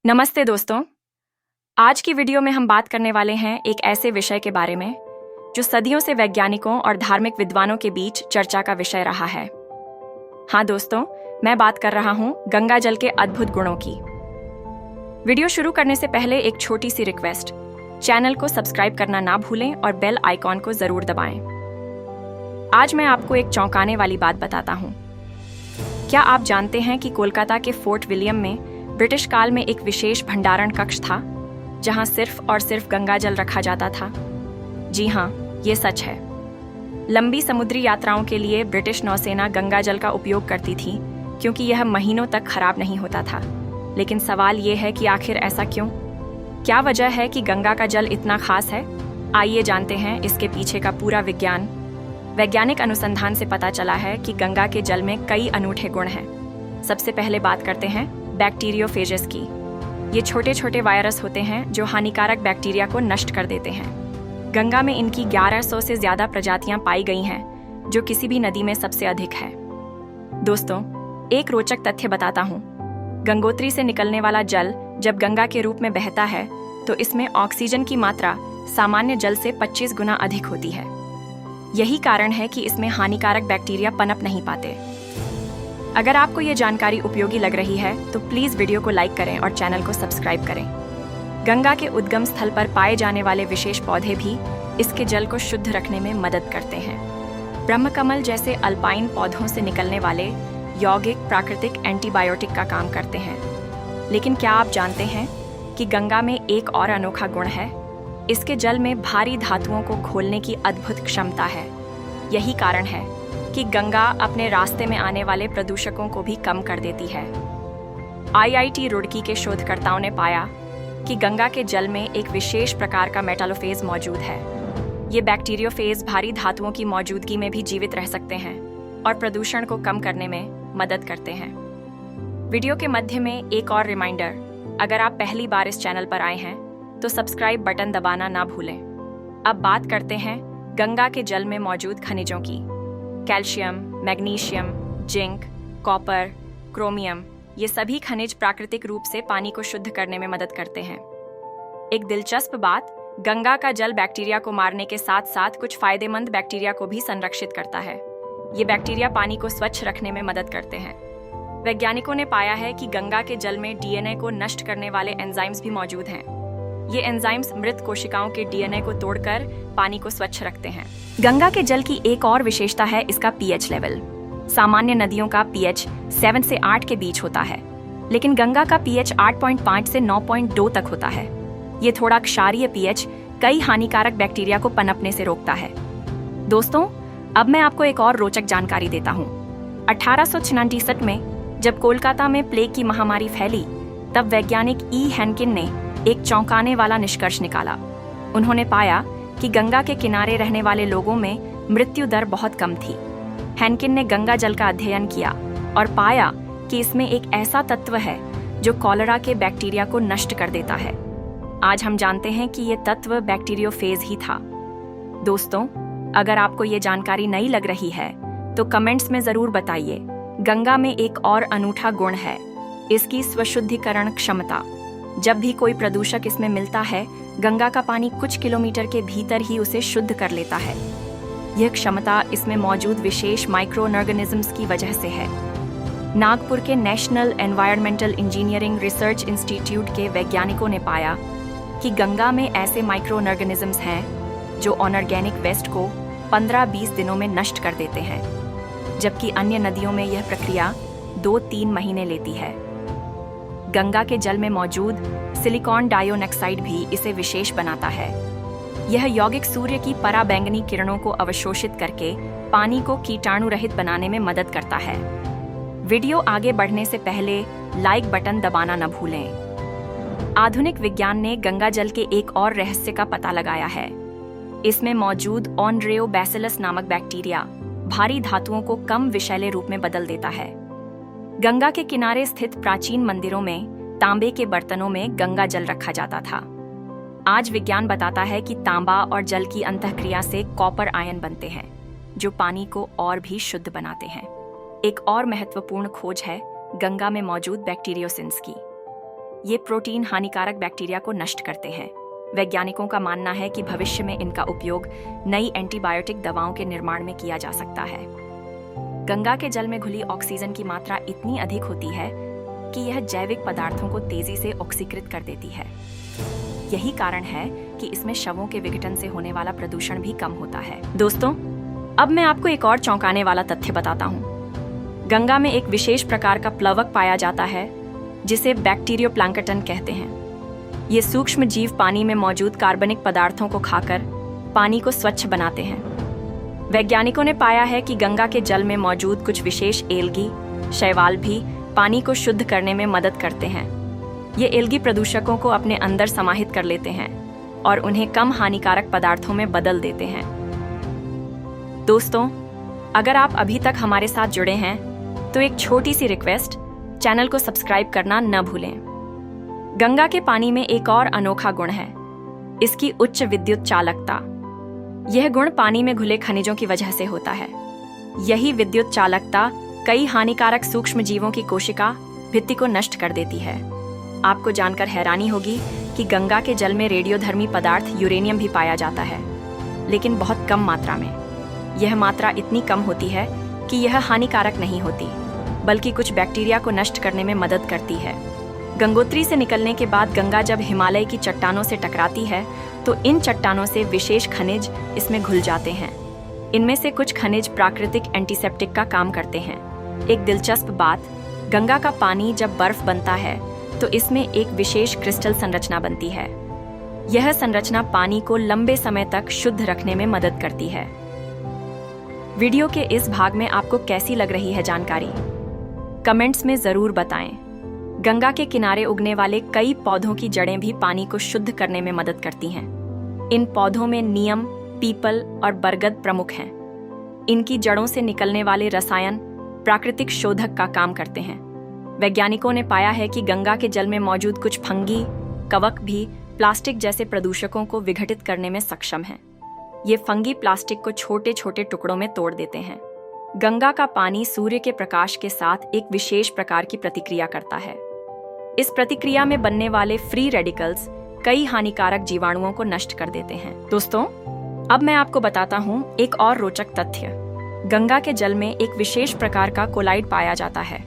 नमस्ते दोस्तों। आज की वीडियो में हम बात करने वाले हैं एक ऐसे विषय के बारे में जो सदियों से वैज्ञानिकों और धार्मिक विद्वानों के बीच चर्चा का विषय रहा है। हाँ दोस्तों, मैं बात कर रहा हूँ गंगा जल के अद्भुत गुणों की। वीडियो शुरू करने से पहले एक छोटी सी रिक्वेस्ट, चैनल को सब्सक्राइब करना ना भूलें और बेल आइकॉन को जरूर दबाएं। आज मैं आपको एक चौंकाने वाली बात बताता हूँ। क्या आप जानते हैं कि कोलकाता के फोर्ट विलियम में ब्रिटिश काल में एक विशेष भंडारण कक्ष था जहां सिर्फ और सिर्फ गंगा जल रखा जाता था? जी हाँ, ये सच है। लंबी समुद्री यात्राओं के लिए ब्रिटिश नौसेना गंगा जल का उपयोग करती थी क्योंकि यह महीनों तक खराब नहीं होता था। लेकिन सवाल ये है कि आखिर ऐसा क्यों? क्या वजह है कि गंगा का जल इतना खास है? आइए जानते हैं इसके पीछे का पूरा विज्ञान। वैज्ञानिक अनुसंधान से पता चला है कि गंगा के जल में कई अनूठे गुण हैं। सबसे पहले बात करते हैं बैक्टीरियोफेजेस की। ये छोटे छोटे वायरस होते हैं जो हानिकारक बैक्टीरिया को नष्ट कर देते हैं। गंगा में इनकी 1100 से ज्यादा प्रजातियां पाई गई हैं, जो किसी भी नदी में सबसे अधिक है। दोस्तों, एक रोचक तथ्य बताता हूँ। गंगोत्री से निकलने वाला जल जब गंगा के रूप में बहता है तो इसमें ऑक्सीजन की मात्रा सामान्य जल से 25 गुना अधिक होती है। यही कारण है कि इसमें हानिकारक बैक्टीरिया पनप नहीं पाते। अगर आपको ये जानकारी उपयोगी लग रही है तो प्लीज वीडियो को लाइक करें और चैनल को सब्सक्राइब करें। गंगा के उद्गम स्थल पर पाए जाने वाले विशेष पौधे भी इसके जल को शुद्ध रखने में मदद करते हैं। ब्रह्मकमल जैसे अल्पाइन पौधों से निकलने वाले यौगिक प्राकृतिक एंटीबायोटिक का काम करते हैं। लेकिन क्या आप जानते हैं कि गंगा में एक और अनोखा गुण है? इसके जल में भारी धातुओं को घोलने की अद्भुत क्षमता है। यही कारण है कि गंगा अपने रास्ते में आने वाले प्रदूषकों को भी कम कर देती है। आईआईटी रुड़की के शोधकर्ताओं ने पाया कि गंगा के जल में एक विशेष प्रकार का मेटालोफेज मौजूद है। ये बैक्टीरियोफेज भारी धातुओं की मौजूदगी में भी जीवित रह सकते हैं और प्रदूषण को कम करने में मदद करते हैं। वीडियो के मध्य में एक और रिमाइंडर, अगर आप पहली बार इस चैनल पर आए हैं तो सब्सक्राइब बटन दबाना ना भूलें। अब बात करते हैं गंगा के जल में मौजूद खनिजों की। Calcium, magnesium, zinc, copper, chromium, ये सभी खनिज प्राकृतिक रूप से पानी को शुद्ध करने में मदद करते हैं। एक दिलचस्प बात, गंगा का जल बैक्टीरिया को मारने के साथ साथ कुछ फायदेमंद बैक्टीरिया को भी संरक्षित करता है। ये बैक्टीरिया पानी को स्वच्छ रखने में मदद करते हैं। वैज्ञानिकों ने पाया है कि गंगा के जल में डीएनए को नष्ट करने वाले एंजाइम्स भी मौजूद हैं। ये एंजाइम्स मृत कोशिकाओं के डीएनए को तोड़कर पानी को स्वच्छ रखते हैं। गंगा के जल की एक और विशेषता है इसका पीएच लेवल। सामान्य नदियों का पीएच 7 से 8 के बीच होता है, लेकिन गंगा का पीएच 8.5 से 9.2 तक होता है। ये थोड़ा क्षारीय पीएच कई हानिकारक बैक्टीरिया को पनपने से रोकता है। दोस्तों, अब मैं आपको एक और रोचक जानकारी देता हूँ। 1866 में जब कोलकाता में प्लेग की महामारी फैली, तब वैज्ञानिक ई हैनकिन ने एक चौंकाने वाला निष्कर्ष निकाला। उन्होंने पाया कि गंगा के किनारे रहने वाले लोगों में मृत्यु दर बहुत कम थी। हैनकिन ने गंगा जल का अध्ययन किया और पाया कि इसमें एक ऐसा तत्व है जो कॉलेरा के बैक्टीरिया को नष्ट कर देता है। आज हम जानते हैं कि ये तत्व बैक्टीरियोफेज ही था। दोस्तों, अगर आपको ये जानकारी नई लग रही है तो कमेंट्स में जरूर बताइए। गंगा में एक और अनूठा गुण है, इसकी स्वशुद्धिकरण क्षमता। जब भी कोई प्रदूषक इसमें मिलता है, गंगा का पानी कुछ किलोमीटर के भीतर ही उसे शुद्ध कर लेता है। यह क्षमता इसमें मौजूद विशेष माइक्रो ऑर्गेनिजम्स की वजह से है। नागपुर के national environmental engineering research institute के वैज्ञानिकों ने पाया कि गंगा में ऐसे माइक्रो ऑर्गेनिजम्स हैं जो अनऑर्गेनिक वेस्ट को 15-20 दिनों में नष्ट कर देते हैं, जबकि अन्य नदियों में यह प्रक्रिया 2-3 महीने लेती है। गंगा के जल में मौजूद सिलिकॉन डाइऑक्साइड भी इसे विशेष बनाता है। यह यौगिक सूर्य की पराबैंगनी किरणों को अवशोषित करके पानी को कीटाणु रहित बनाने में मदद करता है। वीडियो आगे बढ़ने से पहले लाइक बटन दबाना न भूलें। आधुनिक विज्ञान ने गंगा जल के एक और रहस्य का पता लगाया है। इसमें मौजूद ऑनरेओबैसिलस नामक बैक्टीरिया भारी धातुओं को कम विषैले रूप में बदल देता है। गंगा के किनारे स्थित प्राचीन मंदिरों में तांबे के बर्तनों में गंगा जल रखा जाता था। आज विज्ञान बताता है कि तांबा और जल की अंतःक्रिया से कॉपर आयन बनते हैं, जो पानी को और भी शुद्ध बनाते हैं। एक और महत्वपूर्ण खोज है गंगा में मौजूद बैक्टीरियोसिंस की। ये प्रोटीन हानिकारक बैक्टीरिया को नष्ट करते हैं। वैज्ञानिकों का मानना है कि भविष्य में इनका उपयोग नई एंटीबायोटिक दवाओं के निर्माण में किया जा सकता है। गंगा के जल में घुली ऑक्सीजन की मात्रा इतनी अधिक होती है कि यह जैविक पदार्थों को तेजी से ऑक्सीकृत कर देती है। यही कारण है कि इसमें शवों के विघटन से होने वाला प्रदूषण भी कम होता है। दोस्तों, अब मैं आपको एक और चौंकाने वाला तथ्य बताता हूँ। गंगा में एक विशेष प्रकार का प्लवक पाया जाता है जिसे बैक्टीरियोप्लैंक्टन कहते हैं। ये सूक्ष्म जीव पानी में मौजूद कार्बनिक पदार्थों को खाकर पानी को स्वच्छ बनाते हैं। वैज्ञानिकों ने पाया है कि गंगा के जल में मौजूद कुछ विशेष एल्गी, शैवाल भी पानी को शुद्ध करने में मदद करते हैं। ये एल्गी प्रदूषकों को अपने अंदर समाहित कर लेते हैं और उन्हें कम हानिकारक पदार्थों में बदल देते हैं। दोस्तों, अगर आप अभी तक हमारे साथ जुड़े हैं तो एक छोटी सी रिक्वेस्ट, चैनल को सब्सक्राइब करना न भूलें। गंगा के पानी में एक और अनोखा गुण है, इसकी उच्च विद्युत चालकता। यह गुण पानी में घुले खनिजों की वजह से होता है। यही विद्युत चालकता कई हानिकारक सूक्ष्म जीवों की कोशिका भित्ति को नष्ट कर देती है। आपको जानकर हैरानी होगी कि गंगा के जल में रेडियोधर्मी पदार्थ यूरेनियम भी पाया जाता है, लेकिन बहुत कम मात्रा में। यह मात्रा इतनी कम होती है कि यह हानिकारक नहीं होती, बल्कि कुछ बैक्टीरिया को नष्ट करने में मदद करती है। गंगोत्री से निकलने के बाद गंगा जब हिमालय की चट्टानों से टकराती है तो इन चट्टानों से विशेष खनिज इसमें घुल जाते हैं। इनमें से कुछ खनिज प्राकृतिक एंटीसेप्टिक का काम करते हैं। एक दिलचस्प बात, गंगा का पानी जब बर्फ बनता है तो इसमें एक विशेष क्रिस्टल संरचना बनती है। यह संरचना पानी को लंबे समय तक शुद्ध रखने में मदद करती है। वीडियो के इस भाग में आपको कैसी लग रही है जानकारी? कमेंट्स में जरूर बताएं। गंगा के किनारे उगने वाले कई पौधों की जड़ें भी पानी को शुद्ध करने में मदद करती हैं। इन पौधों में नीम, पीपल और बरगद प्रमुख हैं। इनकी जड़ों से निकलने वाले रसायन प्राकृतिक शोधक का काम करते हैं। वैज्ञानिकों ने पाया है कि गंगा के जल में मौजूद कुछ फंगी, कवक भी प्लास्टिक जैसे प्रदूषकों को विघटित करने में सक्षम हैं। ये फंगी प्लास्टिक को छोटे छोटे टुकड़ों में तोड़ देते हैं। गंगा का पानी सूर्य के प्रकाश के साथ एक विशेष प्रकार की प्रतिक्रिया करता है। इस प्रतिक्रिया में बनने वाले फ्री रेडिकल्स कई हानिकारक जीवाणुओं को नष्ट कर देते हैं। दोस्तों, अब मैं आपको बताता हूँ एक और रोचक तथ्य। गंगा के जल में एक विशेष प्रकार का कोलाइड पाया जाता है।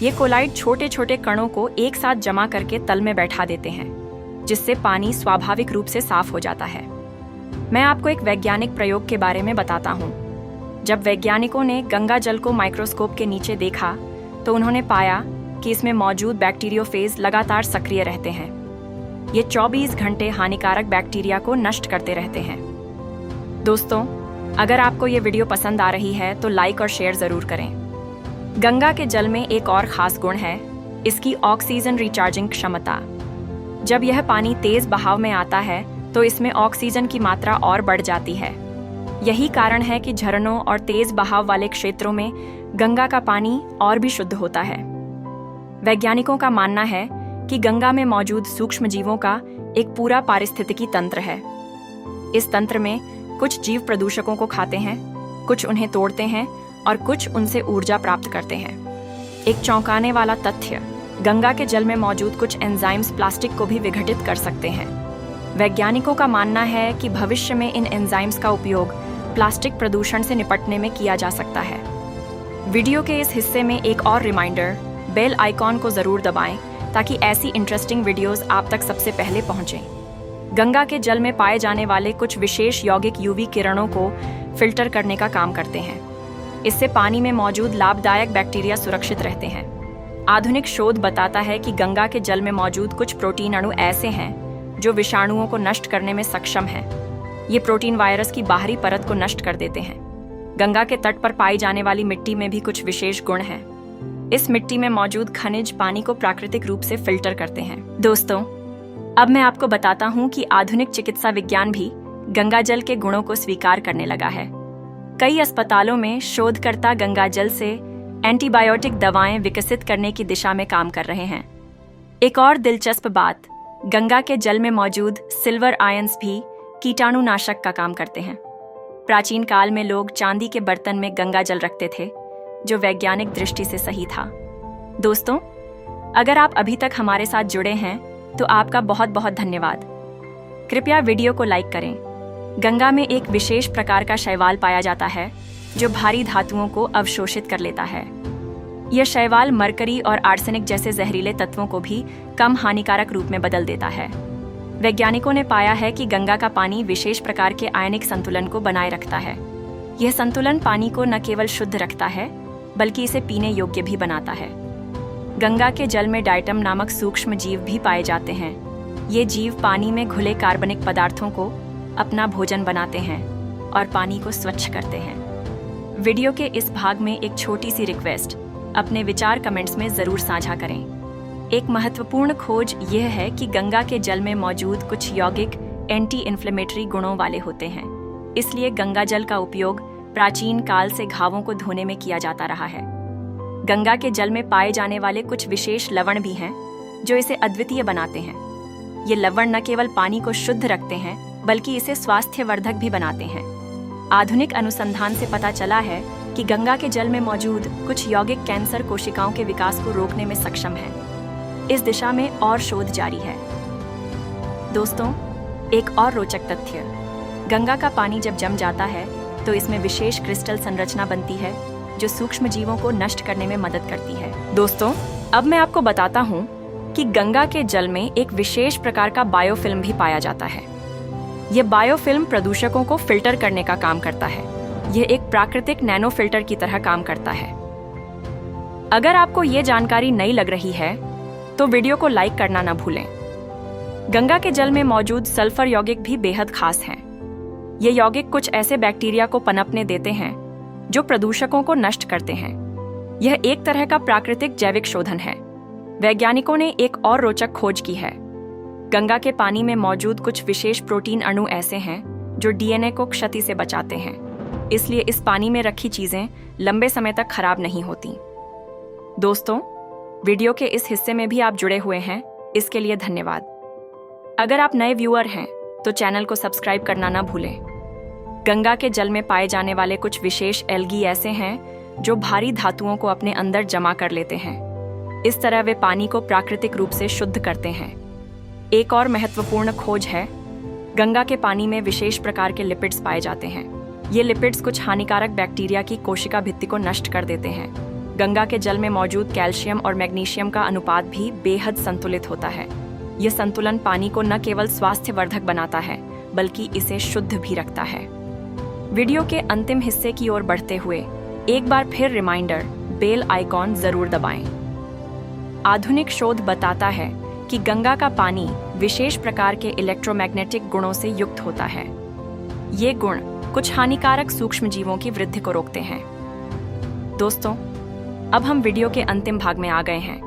ये कोलाइड छोटे छोटे कणों को एक साथ जमा करके तल में बैठा देते हैं, जिससे पानी स्वाभाविक रूप से साफ हो जाता है। मैं आपको एक वैज्ञानिक प्रयोग के बारे में बताता हूँ। जब वैज्ञानिकों ने गंगा जल को माइक्रोस्कोप के नीचे देखा तो उन्होंने पाया कि इसमें मौजूद बैक्टीरियोफेज लगातार सक्रिय रहते हैं। ये 24 घंटे हानिकारक बैक्टीरिया को नष्ट करते रहते हैं। दोस्तों, अगर आपको ये वीडियो पसंद आ रही है तो लाइक और शेयर जरूर करें। गंगा के जल में एक और खास गुण है, इसकी ऑक्सीजन रिचार्जिंग क्षमता। जब यह पानी तेज बहाव में आता है तो इसमें ऑक्सीजन की मात्रा और बढ़ जाती है। यही कारण है कि झरनों और तेज बहाव वाले क्षेत्रों में गंगा का पानी और भी शुद्ध होता है। वैज्ञानिकों का मानना है कि गंगा में मौजूद सूक्ष्म जीवों का एक पूरा पारिस्थितिकी तंत्र है। इस तंत्र में कुछ जीव प्रदूषकों को खाते हैं, कुछ उन्हें तोड़ते हैं और कुछ उनसे ऊर्जा प्राप्त करते हैं। एक चौंकाने वाला तथ्य, गंगा के जल में मौजूद कुछ एंजाइम्स प्लास्टिक को भी विघटित कर सकते हैं। वैज्ञानिकों का मानना है कि भविष्य में इन एंजाइम्स का उपयोग प्लास्टिक प्रदूषण से निपटने में किया जा सकता है। वीडियो के इस हिस्से में एक और रिमाइंडर, बेल आइकॉन को जरूर दबाएं ताकि ऐसी इंटरेस्टिंग वीडियोस आप तक सबसे पहले पहुंचें। गंगा के जल में पाए जाने वाले कुछ विशेष यौगिक यूवी किरणों को फिल्टर करने का काम करते हैं। इससे पानी में मौजूद लाभदायक बैक्टीरिया सुरक्षित रहते हैं। आधुनिक शोध बताता है कि गंगा के जल में मौजूद कुछ प्रोटीन अणु ऐसे हैं जो विषाणुओं को नष्ट करने में सक्षम हैं। ये प्रोटीन वायरस की बाहरी परत को नष्ट कर देते हैं। गंगा के तट पर पाई जाने वाली मिट्टी में भी कुछ विशेष गुण हैं। इस मिट्टी में मौजूद खनिज पानी को प्राकृतिक रूप से फिल्टर करते हैं। दोस्तों, अब मैं आपको बताता हूँ कि आधुनिक चिकित्सा विज्ञान भी गंगा जल के गुणों को स्वीकार करने लगा है। कई अस्पतालों में शोधकर्ता गंगा जल से एंटीबायोटिक दवाएं विकसित करने की दिशा में काम कर रहे हैं। एक और दिलचस्प बात, गंगा के जल में मौजूद सिल्वर आयंस भी कीटाणुनाशक का काम करते हैं। प्राचीन काल में लोग चांदी के बर्तन में गंगा जल रखते थे, जो वैज्ञानिक दृष्टि से सही था। दोस्तों, अगर आप अभी तक हमारे साथ जुड़े हैं तो आपका बहुत बहुत धन्यवाद। कृपया वीडियो को लाइक करें। गंगा में एक विशेष प्रकार का शैवाल पाया जाता है जो भारी धातुओं को अवशोषित कर लेता है। यह शैवाल मरकरी और आर्सेनिक जैसे जहरीले तत्वों को भी कम हानिकारक रूप में बदल देता है। वैज्ञानिकों ने पाया है कि गंगा का पानी विशेष प्रकार के आयनिक संतुलन को बनाए रखता है। यह संतुलन पानी को न केवल शुद्ध रखता है बल्कि इसे पीने योग्य भी बनाता है। गंगा के जल में डायटम नामक सूक्ष्म जीव भी पाए जाते हैं। ये जीव पानी में घुले कार्बनिक पदार्थों को अपना भोजन बनाते हैं और पानी को स्वच्छ करते हैं। वीडियो के इस भाग में एक छोटी सी रिक्वेस्ट, अपने विचार कमेंट्स में जरूर साझा करें। एक महत्वपूर्ण खोज यह है कि गंगा के जल में मौजूद कुछ यौगिक एंटी इन्फ्लेमेटरी गुणों वाले होते हैं। इसलिए गंगा जल का उपयोग प्राचीन काल से घावों को धोने में किया जाता रहा है। गंगा के जल में पाए जाने वाले कुछ विशेष लवण भी हैं जो इसे अद्वितीय बनाते हैं। ये लवण न केवल पानी को शुद्ध रखते हैं बल्कि इसे स्वास्थ्यवर्धक भी बनाते हैं। आधुनिक अनुसंधान से पता चला है कि गंगा के जल में मौजूद कुछ यौगिक कैंसर कोशिकाओं के विकास को रोकने में सक्षम हैं। इस दिशा में और शोध जारी है। दोस्तों, एक और रोचक तथ्य, गंगा का पानी जब जम जाता है तो इसमें विशेष क्रिस्टल संरचना बनती है जो सूक्ष्म जीवों को नष्ट करने में मदद करती है। दोस्तों, अब मैं आपको बताता हूँ कि गंगा के जल में एक विशेष प्रकार का बायोफिल्म भी पाया जाता है। यह बायोफिल्म प्रदूषकों को फिल्टर करने का काम करता है। यह एक प्राकृतिक नैनो फिल्टर की तरह काम करता है। अगर आपको ये जानकारी नई लग रही है तो वीडियो को लाइक करना ना भूलें। गंगा के जल में मौजूद सल्फर यौगिक भी बेहद खास हैं। ये यौगिक कुछ ऐसे बैक्टीरिया को पनपने देते हैं जो प्रदूषकों को नष्ट करते हैं। यह एक तरह का प्राकृतिक जैविक शोधन है। वैज्ञानिकों ने एक और रोचक खोज की है। गंगा के पानी में मौजूद कुछ विशेष प्रोटीन अणु ऐसे हैं जो डीएनए को क्षति से बचाते हैं। इसलिए इस पानी में रखी चीजें लंबे समय तक खराब नहीं होती। दोस्तों, वीडियो के इस हिस्से में भी आप जुड़े हुए हैं, इसके लिए धन्यवाद। अगर आप नए व्यूअर हैं तो चैनल को सब्सक्राइब करना ना भूलें। गंगा के जल में पाए जाने वाले कुछ विशेष एल्गी ऐसे हैं जो भारी धातुओं को अपने अंदर जमा कर लेते हैं। इस तरह वे पानी को प्राकृतिक रूप से शुद्ध करते हैं। एक और महत्वपूर्ण खोज है, गंगा के पानी में विशेष प्रकार के लिपिड्स पाए जाते हैं। ये लिपिड्स कुछ हानिकारक बैक्टीरिया की कोशिका भित्ति को नष्ट कर देते हैं। गंगा के जल में मौजूद कैल्शियम और मैग्नीशियम का अनुपात भी बेहद संतुलित होता है। यह संतुलन पानी को न केवल स्वास्थ्यवर्धक बनाता है बल्कि इसे शुद्ध भी रखता है। वीडियो के अंतिम हिस्से की ओर बढ़ते हुए एक बार फिर रिमाइंडर, बेल आइकॉन जरूर दबाएं। आधुनिक शोध बताता है कि गंगा का पानी विशेष प्रकार के इलेक्ट्रोमैग्नेटिक गुणों से युक्त होता है। ये गुण कुछ हानिकारक सूक्ष्म जीवों की वृद्धि को रोकते हैं। दोस्तों, अब हम वीडियो के अंतिम भाग में आ गए हैं।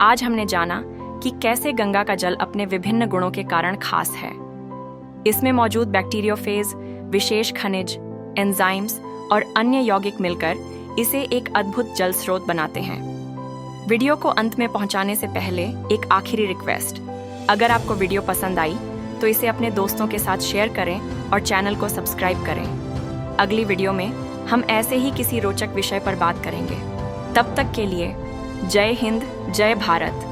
आज हमने जाना कि कैसे गंगा का जल अपने विभिन्न गुणों के कारण खास है। इसमें मौजूद बैक्टीरियोफेज, विशेष खनिज, एंजाइम्स और अन्य यौगिक मिलकर इसे एक अद्भुत जल स्रोत बनाते हैं। वीडियो को अंत में पहुंचाने से पहले एक आखिरी रिक्वेस्ट, अगर आपको वीडियो पसंद आई तो इसे अपने दोस्तों के साथ शेयर करें और चैनल को सब्सक्राइब करें। अगली वीडियो में हम ऐसे ही किसी रोचक विषय पर बात करेंगे। तब तक के लिए जय हिंद, जय भारत।